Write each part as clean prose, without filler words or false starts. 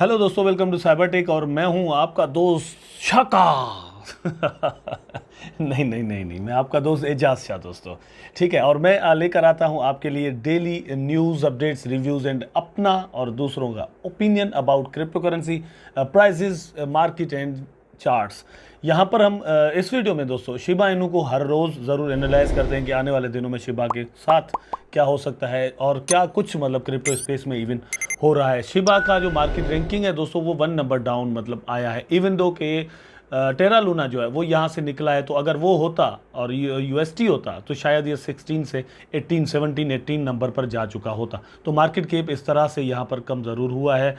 Hello दोस्तों, welcome to cyber tech और मैं हूं आपका दोस्त शाका। नहीं नहीं नहीं नहीं, मैं आपका दोस्त एजाज शाह दोस्तों। ठीक है, और मैं लेकर आता हूं आपके लिए daily news updates, reviews and अपना और दूसरों का opinion about cryptocurrency prices, market and charts. यहाँ पर हम इस वीडियो में दोस्तों शिबा इनू को हर रोज़ ज़रूर एनालाइज करते हैं कि आने वाले दिनों में शिबा के साथ क्या हो सकता है और क्या कुछ मतलब क्रिप्टो स्पेस में इवन हो रहा है। शिबा का जो मार्केट रैंकिंग है दोस्तों वो 1 नंबर डाउन मतलब आया है, इवन दो के टेरा लूना जो है वो यहाँ से निकला है। तो अगर वो होता और यूएसटी होता तो शायद ये 16 से 18, 17, 18 नंबर पर जा चुका होता। तो मार्केट कैप इस तरह से यहाँ पर कम ज़रूर हुआ है।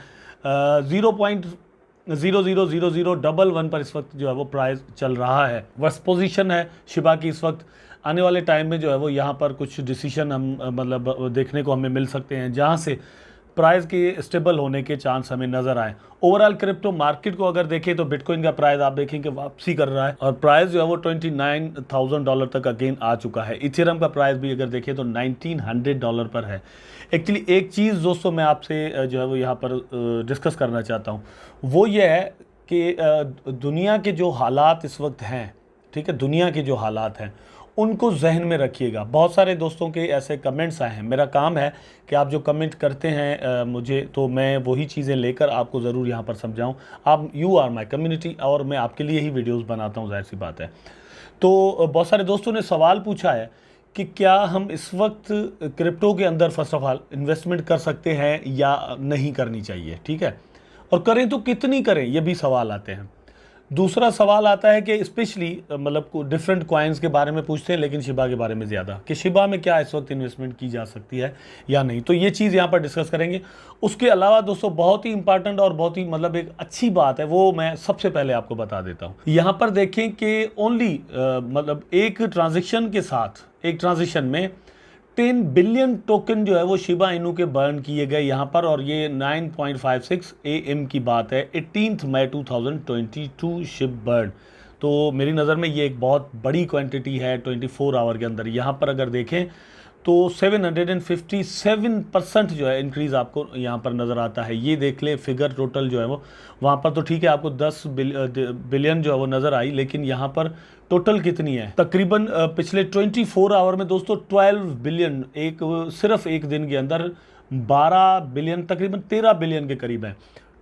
0.000011 पर इस वक्त जो है वो प्राइस चल रहा है। वर्स्ट पोजीशन है शिबा की इस वक्त। आने वाले टाइम में जो है वो यहाँ पर कुछ डिसीजन हम मतलब देखने को हमें मिल सकते हैं जहाँ से प्राइस के स्टेबल होने के चांस हमें नजर आए। ओवरऑल क्रिप्टो मार्केट को अगर देखें तो बिटकॉइन का प्राइस आप देखेंगे वापसी कर रहा है और प्राइस जो है वो $29,000 तक अगेन आ चुका है। इथेरियम का प्राइस भी अगर देखें तो $1,900 पर है। एक्चुअली एक चीज़ दोस्तों मैं आपसे जो है वो यहाँ पर डिस्कस करना चाहता हूँ, वो ये है कि दुनिया के जो हालात इस वक्त हैं, ठीक है, दुनिया के जो हालात हैं उनको जहन में रखिएगा। बहुत सारे दोस्तों के ऐसे कमेंट्स आए हैं, मेरा काम है कि आप जो कमेंट करते हैं मुझे, तो मैं वही चीज़ें लेकर आपको ज़रूर यहाँ पर समझाऊँ। आप यू आर माई कम्युनिटी और मैं आपके लिए ही वीडियोस बनाता हूँ, जाहिर सी बात है। तो बहुत सारे दोस्तों ने सवाल पूछा है कि क्या हम इस वक्त क्रिप्टो के अंदर फर्स्ट ऑफ ऑल इन्वेस्टमेंट कर सकते हैं या नहीं करनी चाहिए, ठीक है, और करें तो कितनी करें, ये भी सवाल आते हैं। दूसरा सवाल आता है कि स्पेशली मतलब डिफरेंट कॉइन्स के बारे में पूछते हैं लेकिन शिबा के बारे में ज़्यादा, कि शिबा में क्या इस वक्त इन्वेस्टमेंट की जा सकती है या नहीं। तो ये चीज़ यहाँ पर डिस्कस करेंगे। उसके अलावा दोस्तों बहुत ही इंपॉर्टेंट और बहुत ही मतलब एक अच्छी बात है, वो मैं सबसे पहले आपको बता देता हूँ। यहाँ पर देखें कि ओनली मतलब एक ट्रांजेक्शन में 10 बिलियन टोकन जो है वो शिबा इनू के बर्न किए गए यहाँ पर, और ये 9:56 AM की बात है, 18 मई 2022 शिप बर्न। तो मेरी नज़र में ये एक बहुत बड़ी क्वांटिटी है 24 आवर के अंदर। यहाँ पर अगर देखें तो 757% जो है इंक्रीज़ आपको यहाँ पर नज़र आता है। ये देख लें फिगर टोटल जो है वो, वहाँ पर तो ठीक है आपको 10 बिलियन जो है वो नज़र आई, लेकिन यहाँ पर टोटल कितनी है तकरीबन पिछले 24 आवर में दोस्तों 12 बिलियन, सिर्फ एक दिन के अंदर 12 बिलियन, तकरीबन 13 बिलियन के करीब है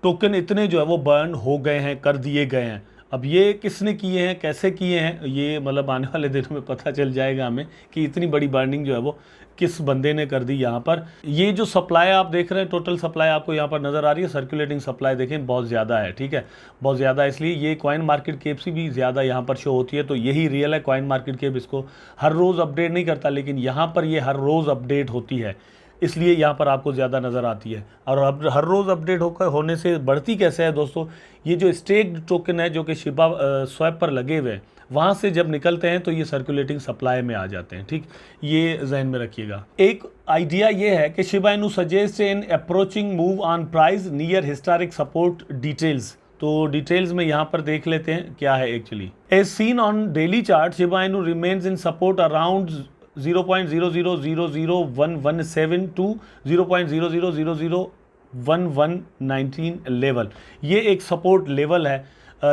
टोकन इतने जो है वो बर्न हो गए हैं, कर दिए गए हैं। अब ये किसने किए हैं, कैसे किए हैं, ये मतलब आने वाले दिनों में पता चल जाएगा हमें कि इतनी बड़ी बर्निंग जो है वो किस बंदे ने कर दी। यहाँ पर ये जो सप्लाई आप देख रहे हैं, टोटल सप्लाई आपको यहाँ पर नज़र आ रही है, सर्कुलेटिंग सप्लाई देखें बहुत ज़्यादा है, ठीक है, बहुत ज़्यादा है। इसलिए ये कॉइन मार्केट कैप से भी ज़्यादा यहाँ पर शो होती है। तो यही रियल है, कॉइन मार्केट कैप इसको हर रोज़ अपडेट नहीं करता, लेकिन यहाँ पर ये हर रोज़ अपडेट होती है, इसलिए यहाँ पर आपको ज़्यादा नज़र आती है। और अब हर रोज़ अपडेट होकर होने से बढ़ती कैसे है दोस्तों, ये जो स्टेक्ड टोकन है जो कि शिबा स्वैप पर लगे हुए हैं, वहाँ से जब निकलते हैं तो ये सर्कुलेटिंग सप्लाई में आ जाते हैं, ठीक, ये जहन में रखिएगा। एक आइडिया ये है कि Shiba Inu suggest in approaching move on price near historic support details. तो डिटेल्स में यहाँ पर देख लेते हैं क्या है actually. As seen on daily chart Shiba Inu remains in support around 0.00001117 to 0.00001119 level. ये एक सपोर्ट लेवल है।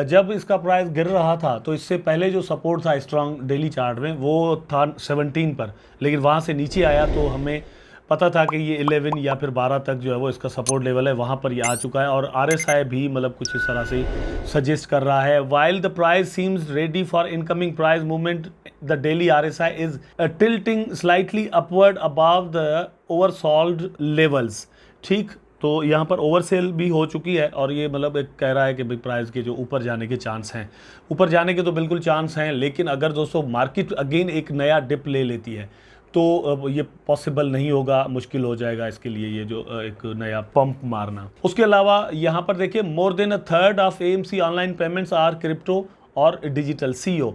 जब इसका प्राइस गिर रहा था तो इससे पहले जो सपोर्ट था स्ट्रॉन्ग डेली चार्ट में वो था 17 पर, लेकिन वहाँ से नीचे आया तो हमें पता था कि ये 11 या फिर 12 तक जो है वो इसका सपोर्ट लेवल है, वहाँ पर ये आ चुका है। और RSI भी मतलब कुछ इस तरह से सजेस्ट कर रहा है। While the price seems ready for incoming price movement, the daily RSI is tilting slightly upward above the oversold levels, ठीक। तो यहाँ पर ओवरसेल भी हो चुकी है और ये मतलब एक कह रहा है कि भाई प्राइस के जो ऊपर जाने के चांस हैं, ऊपर जाने के तो बिल्कुल चांस हैं, लेकिन अगर दोस्तों मार्केट अगेन एक नया डिप ले लेती है तो ये पॉसिबल नहीं होगा, मुश्किल हो जाएगा इसके लिए ये जो एक नया पंप मारना। उसके अलावा यहाँ पर देखिए more than a third of AMC online payments are crypto और डिजिटल CO।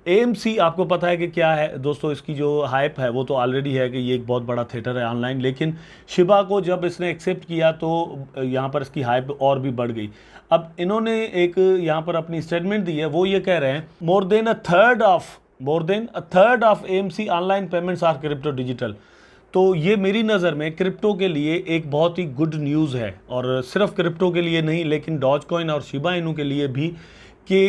AMC आपको पता है कि क्या है दोस्तों, इसकी जो हाइप है वो तो ऑलरेडी है कि ये एक बहुत बड़ा थिएटर है ऑनलाइन, लेकिन शिबा को जब इसने एक्सेप्ट किया तो यहाँ पर इसकी हाइप और भी बढ़ गई। अब इन्होंने एक यहाँ पर अपनी स्टेटमेंट दी है, वो ये कह रहे हैं more than a third of AMC online payments are crypto digital. तो ये मेरी नज़र में क्रिप्टो के लिए एक बहुत ही गुड न्यूज़ है, और सिर्फ क्रिप्टो के लिए नहीं लेकिन डॉज कॉइन और शिबा इनू के लिए भी, कि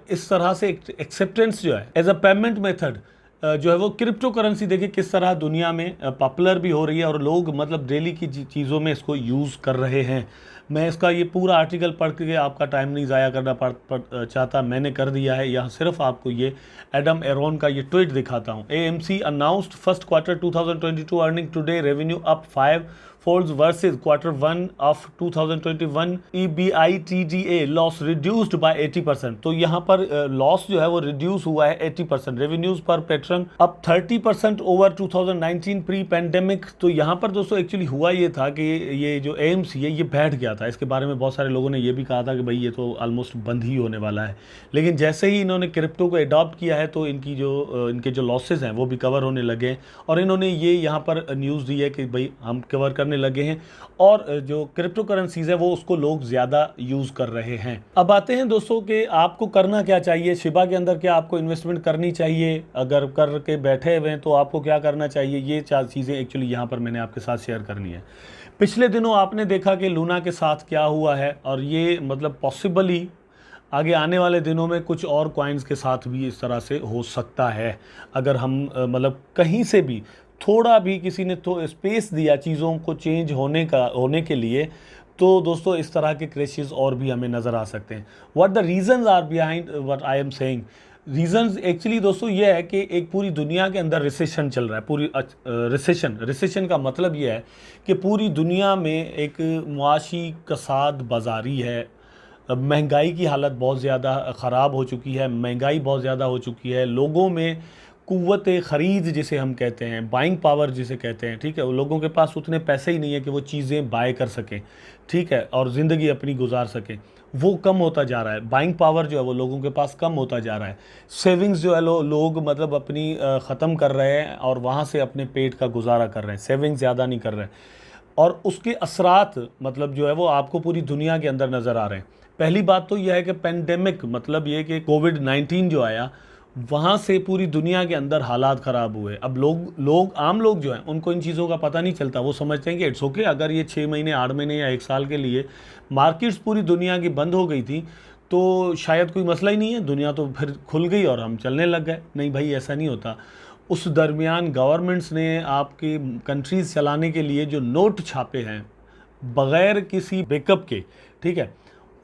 इस तरह से एक्सेप्टेंस जो है एज अ पेमेंट मेथड जो है वो क्रिप्टो करेंसी देखिए किस तरह दुनिया में पॉपुलर भी हो रही है, और लोग मतलब डेली की चीज़ों में इसको यूज़ कर रहे हैं। मैं इसका ये पूरा आर्टिकल पढ़ के आपका टाइम नहीं ज़ाया करना चाहता, मैंने कर दिया है। यहाँ सिर्फ आपको ये एडम एरोन का ये ट्वीट दिखाता हूँ। AMC announced first quarter 2022 earning today, revenue up 5 folds versus Q1 of 2021, EBITDA loss reduced by 80%। तो यहाँ पर लॉस जो है वो रिड्यूस हुआ है 80%। रेवेन्यूज पर pattern up 30% over 2019 pre pandemic. तो यहाँ पर दोस्तों एक्चुअली हुआ ये था कि ये जो AMC है ये बैठ गया था। इसके बारे में बहुत सारे लोगों ने ये भी कहा था कि भाई ये तो ऑलमोस्ट बंद ही होने वाला है, लेकिन जैसे ही इन्होंने क्रिप्टो को अडॉप्ट किया है तो इनके जो लॉसेज हैं वो भी कवर होने लगे, और इन्होंने ये यहाँ पर न्यूज़ दी है कि भाई हम कवर करने लगे हैं, और जो क्रिप्टो करेंसीज है वो उसको लोग ज़्यादा यूज़ कर रहे हैं। अब आते हैं दोस्तों कि आपको करना क्या चाहिए, शिबा के अंदर क्या आपको इन्वेस्टमेंट करनी चाहिए, अगर करके बैठे हुए हैं तो आपको क्या करना चाहिए, ये 4 चीज़ें एक्चुअली यहाँ पर मैंने आपके साथ शेयर करनी है। पिछले दिनों आपने देखा कि लूना के साथ क्या हुआ है, और ये मतलब पॉसिबली आगे आने वाले दिनों में कुछ और कॉइन्स के साथ भी इस तरह से हो सकता है। अगर हम मतलब कहीं से भी थोड़ा भी किसी ने तो स्पेस दिया चीज़ों को चेंज होने के लिए, तो दोस्तों इस तरह के क्रैशेस और भी हमें नज़र आ सकते हैं। What the reasons are behind what I am saying, reasons actually दोस्तों ये है कि एक पूरी दुनिया के अंदर रिसेशन चल रहा है। पूरी रिसेशन का मतलब ये है कि पूरी दुनिया में एक मुआशी कसाद बाजारी है, महंगाई की हालत बहुत ज़्यादा ख़राब हो चुकी है, महंगाई बहुत ज़्यादा हो चुकी है, लोगों में कुव्वत ख़रीद जिसे हम कहते हैं, बाइंग पावर जिसे कहते हैं, ठीक है, लोगों के पास उतने पैसे ही नहीं है कि वो चीज़ें बाय कर सकें, ठीक है, और ज़िंदगी अपनी गुजार सकें, वो कम होता जा रहा है। बाइंग पावर जो है वो लोगों के पास कम होता जा रहा है। सेविंग्स जो है लोग मतलब अपनी ख़त्म कर रहे हैं और वहाँ से अपने पेट का गुजारा कर रहे हैं, सेविंग्स ज़्यादा नहीं कर रहे हैं, और उसके असरात मतलब जो है वो आपको पूरी दुनिया के अंदर नज़र आ रहे हैं। पहली बात तो यह है कि पेंडेमिक, मतलब ये कि कोविड-19 जो आया, वहाँ से पूरी दुनिया के अंदर हालात ख़राब हुए। अब आम लोग जो हैं उनको इन चीज़ों का पता नहीं चलता, वो समझते हैं कि इट्स ओके, अगर ये 6 महीने 8 महीने या 1 साल के लिए मार्केट्स पूरी दुनिया की बंद हो गई थी तो शायद कोई मसला ही नहीं है, दुनिया तो फिर खुल गई और हम चलने लग गए। नहीं भाई, ऐसा नहीं होता। उस दरमियान गवर्नमेंट्स ने आपकी कंट्रीज़ चलाने के लिए जो नोट छापे हैं बग़ैर किसी बैकअप के, ठीक है,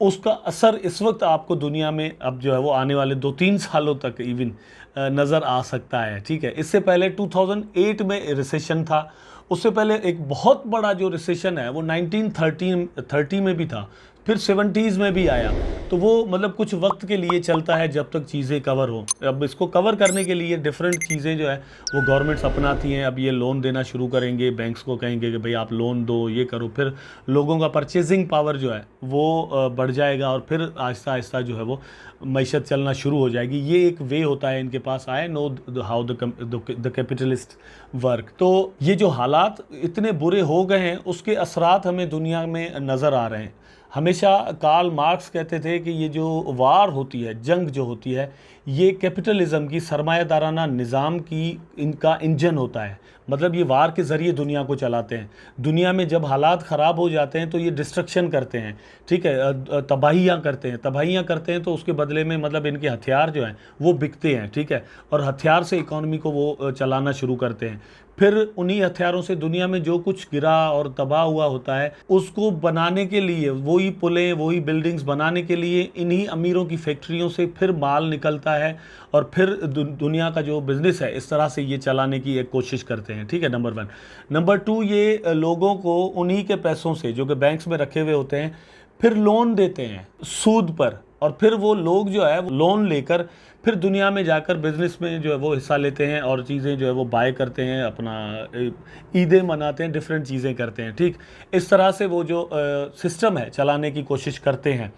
उसका असर इस वक्त आपको दुनिया में अब जो है वो आने वाले 2-3 सालों तक इवन नज़र आ सकता है, ठीक है। इससे पहले 2008 में रिसेशन था, उससे पहले एक बहुत बड़ा जो रिसेशन है वो 1930 में भी था, फिर 70s में भी आया। तो वो मतलब कुछ वक्त के लिए चलता है जब तक चीज़ें कवर हो। अब इसको कवर करने के लिए डिफरेंट चीज़ें जो है वो गवर्नमेंट्स अपनाती हैं। अब ये लोन देना शुरू करेंगे, बैंक्स को कहेंगे कि भाई आप लोन दो, ये करो, फिर लोगों का परचेजिंग पावर जो है वो बढ़ जाएगा और फिर आहिस्ता आहिस्ता जो है वो मईशत चलना शुरू हो जाएगी। ये एक वे होता है इनके पास। I know how the capitalist work. तो ये जो हालात इतने बुरे हो गए हैं उसके असरात हमें दुनिया में नज़र आ रहे हैं। हमेशा कार्ल मार्क्स कहते थे कि ये जो वार होती है, जंग जो होती है, ये कैपिटलिज्म की सरमायादाराना निज़ाम की इनका इंजन होता है। मतलब ये वार के ज़रिए दुनिया को चलाते हैं। दुनिया में जब हालात ख़राब हो जाते हैं तो ये डिस्ट्रक्शन करते हैं, ठीक है, तबाहियाँ करते हैं तो उसके बदले में मतलब इनके हथियार जो हैं वो बिकते हैं, ठीक है, और हथियार से इकॉनमी को वो चलाना शुरू करते हैं। फिर उन्हीं हथियारों से दुनिया में जो कुछ गिरा और तबाह हुआ होता है उसको बनाने के लिए, वही पुलें, वही बिल्डिंग्स बनाने के लिए इन्हीं अमीरों की फैक्ट्रियों से फिर माल निकलता है और फिर दुनिया का जो बिज़नेस है इस तरह से ये चलाने की एक कोशिश करते हैं, ठीक है, नंबर 1। नंबर 2, ये लोगों को उन्हीं के पैसों से जो कि बैंक्स में रखे हुए होते हैं फिर लोन देते हैं सूद पर, और फिर वो लोग जो है लोन लेकर फिर दुनिया में जाकर बिज़नेस में जो है वो हिस्सा लेते हैं और चीज़ें जो है वो बाय करते हैं, अपना ईदें मनाते हैं, डिफरेंट चीज़ें करते हैं, ठीक। इस तरह से वो जो सिस्टम है चलाने की कोशिश करते हैं।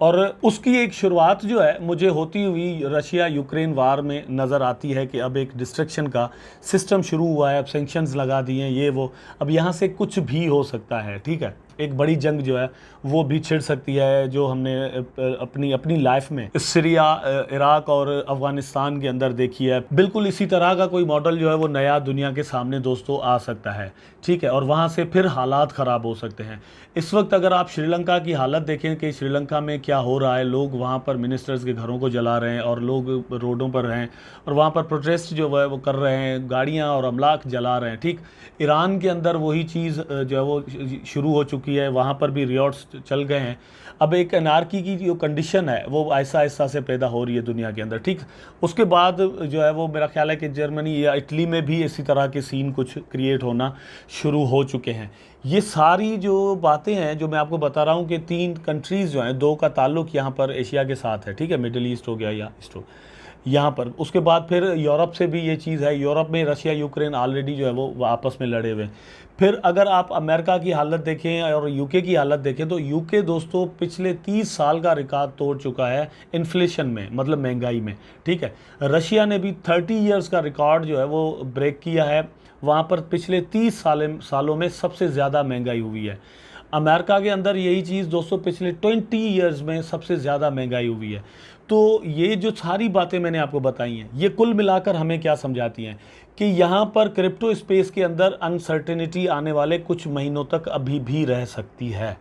और उसकी एक शुरुआत जो है मुझे होती हुई रशिया यूक्रेन वार में नज़र आती है कि अब एक डिस्ट्रक्शन का सिस्टम शुरू हुआ है, अब सैंक्शंस लगा दिए हैं, ये वो, अब यहाँ से कुछ भी हो सकता है, ठीक है। एक बड़ी जंग जो है वो भी छिड़ सकती है, जो हमने अपनी लाइफ में सीरिया, इराक और अफ़गानिस्तान के अंदर देखी है। बिल्कुल इसी तरह का कोई मॉडल जो है वो नया दुनिया के सामने दोस्तों आ सकता है, ठीक है, और वहाँ से फिर हालात ख़राब हो सकते हैं। इस वक्त अगर आप श्रीलंका की हालत देखें कि श्रीलंका में क्या हो रहा है, लोग वहाँ पर मिनिस्टर्स के घरों को जला रहे हैं और लोग रोडों पर हैं और वहाँ पर प्रोटेस्ट जो है वो कर रहे हैं, गाड़ियाँ और अमलाक जला रहे हैं, ठीक। ईरान के अंदर वही चीज़ जो है वो शुरू हो चुकी है, वहाँ पर भी रियॉट्स चल गए हैं। अब एक अनार्की की जो कंडीशन है वो आहिस्ता आहिस्ता से पैदा हो रही है दुनिया के अंदर, ठीक। उसके बाद जो है वो मेरा ख्याल है कि जर्मनी या इटली में भी इसी तरह के सीन कुछ क्रिएट होना शुरू हो चुके हैं। ये सारी जो बातें हैं जो मैं आपको बता रहा हूँ कि 3 कंट्रीज़ जो हैं, 2 का ताल्लुक़ यहाँ पर एशिया के साथ है, ठीक है, मिडिल ईस्ट हो गया या ईस्ट हो यहाँ पर। उसके बाद फिर यूरोप से भी ये चीज़ है, यूरोप में रशिया यूक्रेन ऑलरेडी जो है वो आपस में लड़े हुए हैं। फिर अगर आप अमेरिका की हालत देखें और यूके की हालत देखें तो यूके दोस्तों पिछले 30 साल का रिकॉर्ड तोड़ चुका है इन्फ्लेशन में, मतलब महंगाई में, ठीक है। रशिया ने भी 30 ईयर्स का रिकॉर्ड जो है वो ब्रेक किया है, वहाँ पर पिछले 30 सालों में सबसे ज़्यादा महंगाई हुई है। अमेरिका के अंदर यही चीज़ दोस्तों पिछले 20 ईयर्स में सबसे ज़्यादा महंगाई हुई है। तो ये जो सारी बातें मैंने आपको बताई हैं, ये कुल मिलाकर हमें क्या समझाती हैं कि यहाँ पर क्रिप्टो स्पेस के अंदर अनसर्टेनिटी आने वाले कुछ महीनों तक अभी भी रह सकती है।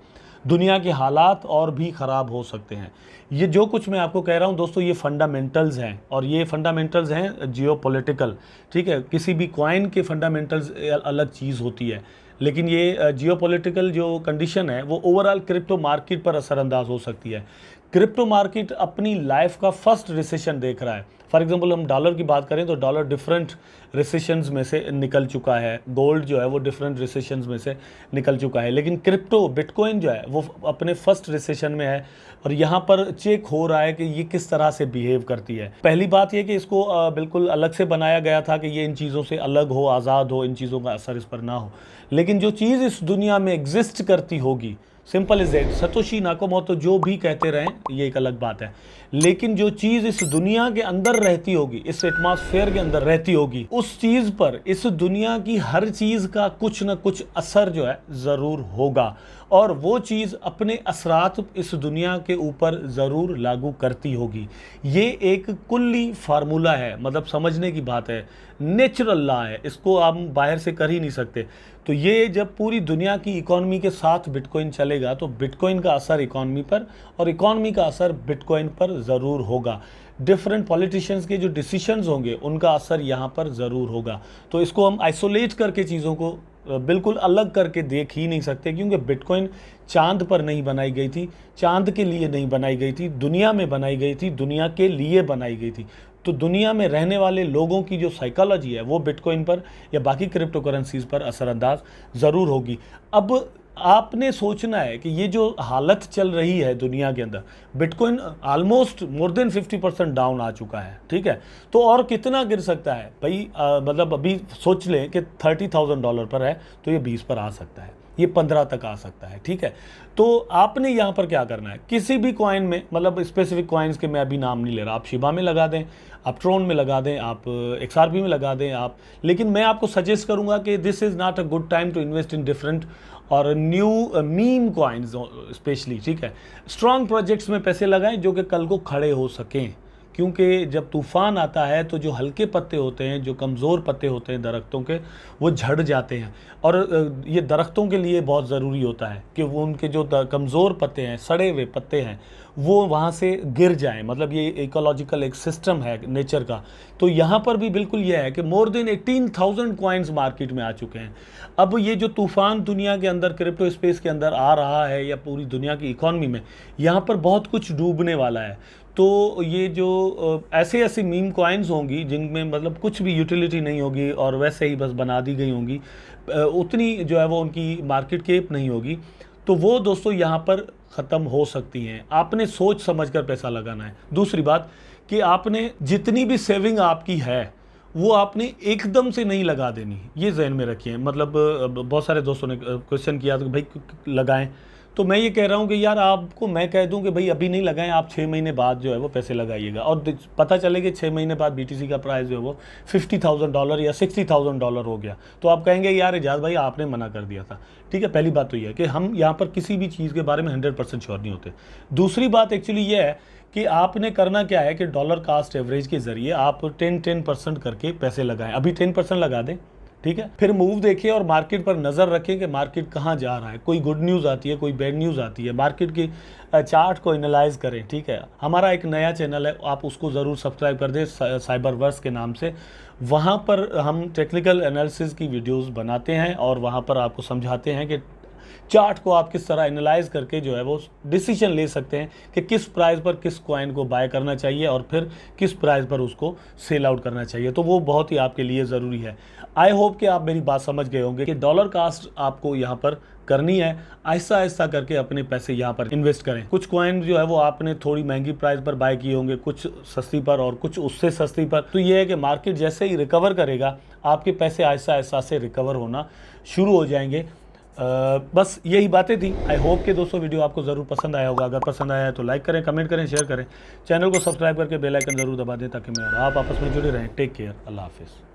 दुनिया के हालात और भी ख़राब हो सकते हैं। ये जो कुछ मैं आपको कह रहा हूँ दोस्तों, ये फंडामेंटल्स हैं और ये फंडामेंटल्स हैं जियोपॉलिटिकल, ठीक है। किसी भी कॉइन के फंडामेंटल्स अलग चीज़ होती है, लेकिन ये जियोपॉलिटिकल जो कंडीशन है वो ओवरऑल क्रिप्टो मार्केट पर असरअंदाज हो सकती है। क्रिप्टो मार्केट अपनी लाइफ का फर्स्ट रिसेशन देख रहा है। फॉर एग्जांपल हम डॉलर की बात करें तो डॉलर डिफरेंट रिसेशंस में से निकल चुका है, गोल्ड जो है वो डिफरेंट रिसेशंस में से निकल चुका है, लेकिन क्रिप्टो बिटकॉइन जो है वो अपने फर्स्ट रिसेशन में है और यहाँ पर चेक हो रहा है कि ये किस तरह से बिहेव करती है। पहली बात ये कि इसको बिल्कुल अलग से बनाया गया था कि ये इन चीज़ों से अलग हो, आज़ाद हो, इन चीज़ों का असर इस पर ना हो, लेकिन जो चीज़ इस दुनिया में एग्जिस्ट करती होगी, simple is it, Satoshi Nakamoto जो भी कहते रहें ये एक अलग बात है, लेकिन जो चीज़ इस दुनिया के अंदर रहती होगी, इस एटमॉस्फेयर के अंदर रहती होगी, उस चीज़ पर इस दुनिया की हर चीज़ का कुछ ना कुछ असर जो है ज़रूर होगा और वो चीज़ अपने असरात इस दुनिया के ऊपर ज़रूर लागू करती होगी। ये एक कुल्ली फार्मूला है, मतलब समझने की बात है, नेचुरल लॉ है, इसको हम बाहर से कर ही नहीं सकते। तो ये जब पूरी दुनिया की इकॉनमी के साथ बिटकॉइन चलेगा तो बिटकॉइन का असर इकॉनमी पर और इकॉनमी का असर बिटकॉइन पर ज़रूर होगा। डिफरेंट पॉलिटिशियंस के जो डिसीशंस होंगे उनका असर यहाँ पर ज़रूर होगा। तो इसको हम आइसोलेट करके चीज़ों को बिल्कुल अलग करके देख ही नहीं सकते, क्योंकि बिटकॉइन चांद पर नहीं बनाई गई थी, चांद के लिए नहीं बनाई गई थी, दुनिया में बनाई गई थी, दुनिया के लिए बनाई गई थी। तो दुनिया में रहने वाले लोगों की जो साइकोलॉजी है वो बिटकॉइन पर या बाकी क्रिप्टो करेंसीज पर असरअंदाज ज़रूर होगी। अब आपने सोचना है कि ये जो हालत चल रही है दुनिया के अंदर, bitcoin almost more than 50% down आ चुका है, ठीक है। तो और कितना गिर सकता है भाई, मतलब अभी सोच लें कि $30,000 पर है तो ये 20 पर आ सकता है, ये 15 तक आ सकता है, ठीक है। तो आपने यहाँ पर क्या करना है, किसी भी कॉइन में, मतलब स्पेसिफिक कॉइन्स के मैं अभी नाम नहीं ले रहा, आप शिबा में लगा दें, आप ट्रोन में लगा दें, आप XRP में लगा दें आप, लेकिन मैं आपको सजेस्ट करूँगा कि this is not a good time to invest in different और न्यू मीम कॉइन्स स्पेशली, ठीक है। स्ट्रॉन्ग प्रोजेक्ट्स में पैसे लगाएं जो कि कल को खड़े हो सकें, क्योंकि जब तूफ़ान आता है तो जो हल्के पत्ते होते हैं, जो कमज़ोर पत्ते होते हैं दरख्तों के, वो झड़ जाते हैं और ये दरख्तों के लिए बहुत ज़रूरी होता है कि वो उनके जो कमज़ोर पत्ते हैं, सड़े हुए पत्ते हैं, वो वहाँ से गिर जाएं। मतलब ये इकोलॉजिकल एक सिस्टम है नेचर का। तो यहाँ पर भी बिल्कुल ये है कि मोर देन 18,000 कॉइन्स मार्केट में आ चुके हैं। अब ये जो तूफ़ान दुनिया के अंदर क्रिप्टो स्पेस के अंदर आ रहा है या पूरी दुनिया की इकॉनमी में, यहाँ पर बहुत कुछ डूबने वाला है। तो ये जो ऐसे ऐसी मीम कॉइन्स होंगी जिनमें मतलब कुछ भी यूटिलिटी नहीं होगी और वैसे ही बस बना दी गई होंगी, उतनी जो है वो उनकी मार्केट कैप नहीं होगी, तो वो दोस्तों यहाँ पर ख़त्म हो सकती हैं। आपने सोच समझकर पैसा लगाना है। दूसरी बात कि आपने जितनी भी सेविंग आपकी है वो आपने एकदम से नहीं लगा देनी, ये जहन में रखिए। मतलब बहुत सारे दोस्तों ने क्वेश्चन किया तो भाई लगाएं, तो मैं ये कह रहा हूँ कि यार आपको मैं कह दूँ कि भाई अभी नहीं लगाएं, आप 6 महीने बाद जो है वो पैसे लगाइएगा, और पता चले कि 6 महीने बाद BTC का प्राइस जो है वो $50,000 या $60,000 हो गया, तो आप कहेंगे यार एजाज भाई आपने मना कर दिया था। ठीक है, पहली बात तो ये है कि हम यहाँ पर किसी भी चीज़ के बारे में 100% श्योर नहीं होते। दूसरी बात एक्चुअली ये है कि आपने करना क्या है कि डॉलर कास्ट एवरेज के ज़रिए आप 10% करके पैसे लगाएं। अभी 10% लगा दें, ठीक है, फिर मूव देखिए और मार्केट पर नज़र रखें कि मार्केट कहाँ जा रहा है। कोई गुड न्यूज़ आती है, कोई बैड न्यूज़ आती है, मार्केट की चार्ट को एनालाइज करें। ठीक है, हमारा एक नया चैनल है, आप उसको ज़रूर सब्सक्राइब कर दें, साइबरवर्स के नाम से। वहाँ पर हम टेक्निकल एनालिसिस की वीडियोस बनाते हैं और वहाँ पर आपको समझाते हैं कि चार्ट को आप किस तरह एनालाइज करके जो है वो डिसीजन ले सकते हैं कि किस प्राइस पर किस कॉइन को बाय करना चाहिए और फिर किस प्राइस पर उसको सेल आउट करना चाहिए। तो वो बहुत ही आपके लिए ज़रूरी है। आई होप कि आप मेरी बात समझ गए होंगे कि डॉलर कास्ट आपको यहाँ पर करनी है, आहिस्ता आहिस्ता करके अपने पैसे यहाँ पर इन्वेस्ट करें। कुछ कॉइन जो है वो आपने थोड़ी महंगी प्राइस पर बाय किए होंगे, कुछ सस्ती पर और कुछ उससे सस्ती पर। तो ये है कि मार्केट जैसे ही रिकवर करेगा आपके पैसे आहिस्ता आहिस्ता से रिकवर होना शुरू हो जाएंगे। बस यही बातें थी। आई होप कि दोस्तों वीडियो आपको ज़रूर पसंद आया होगा। अगर पसंद आया है तो लाइक करें, कमेंट करें, शेयर करें, चैनल को सब्सक्राइब करके बेल आइकन ज़रूर दबा दें ताकि मैं और आप आपस में जुड़े रहें। टेक केयर, अल्लाह हाफिज़।